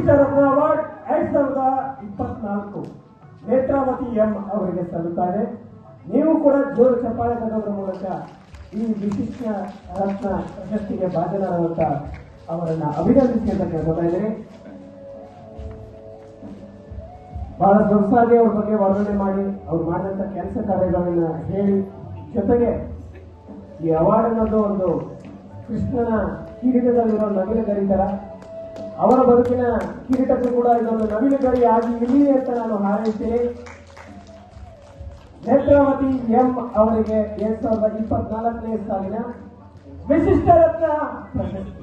ವಿಶಿಷ್ಟ ರತ್ನ award 2024 Netravati M ಅವರಿಗೆ ಸಲ್ಲುತ್ತಾರೆ. ನೀವು ಕೂಡ ಜೋರು ಚಪ್ಪಾಳೆ ತಗೊಳ್ಳೋದ್ರ ಮೂಲಕ ಈ ವಿಶಿಷ್ಟ ರತ್ನ ಪ್ರಶಸ್ತಿಗೆ ಭಾಜನರಾದಂತ ಅವರನ್ನ ಅಭಿನಂದಿಸಿ ಅಂತ ಕೇಳ್ಕೊತಾ ಇದ್ದೀನಿ. ಬಹಳ ಸೊಗಸಾಗಿ ಅವ್ರ ಬಗ್ಗೆ ವರ್ಣನೆ ಮಾಡಿ ಅವ್ರು ಮಾಡಿದಂತ ಕೆಲಸ ಕಾರ್ಯಗಳನ್ನ ಹೇಳಿ, ಜೊತೆಗೆ ಈ ಅವಾರ್ಡ್ ಅನ್ನೋದು ಒಂದು ಕೃಷ್ಣನ ಕಿರೀಟದಲ್ಲಿರೋ ನವಿಲ ಗರಿ ತರ, ಅವರ ಬದುಕಿನ ಕಿರೀಟಕ್ಕೂ ಕೂಡ ಇದೊಂದು ನವಿಲು ಗರಿ ಆಗಿ ಇರಲಿ ಅಂತ ನಾನು ಹಾರೈಸ್ತೀನಿ. ನೇತ್ರಾವತಿ ಎಂ ಅವರಿಗೆ 2024ನೇ ಸಾಲಿನ ವಿಶಿಷ್ಟ ರತ್ನ ಪ್ರಶಸ್ತಿ.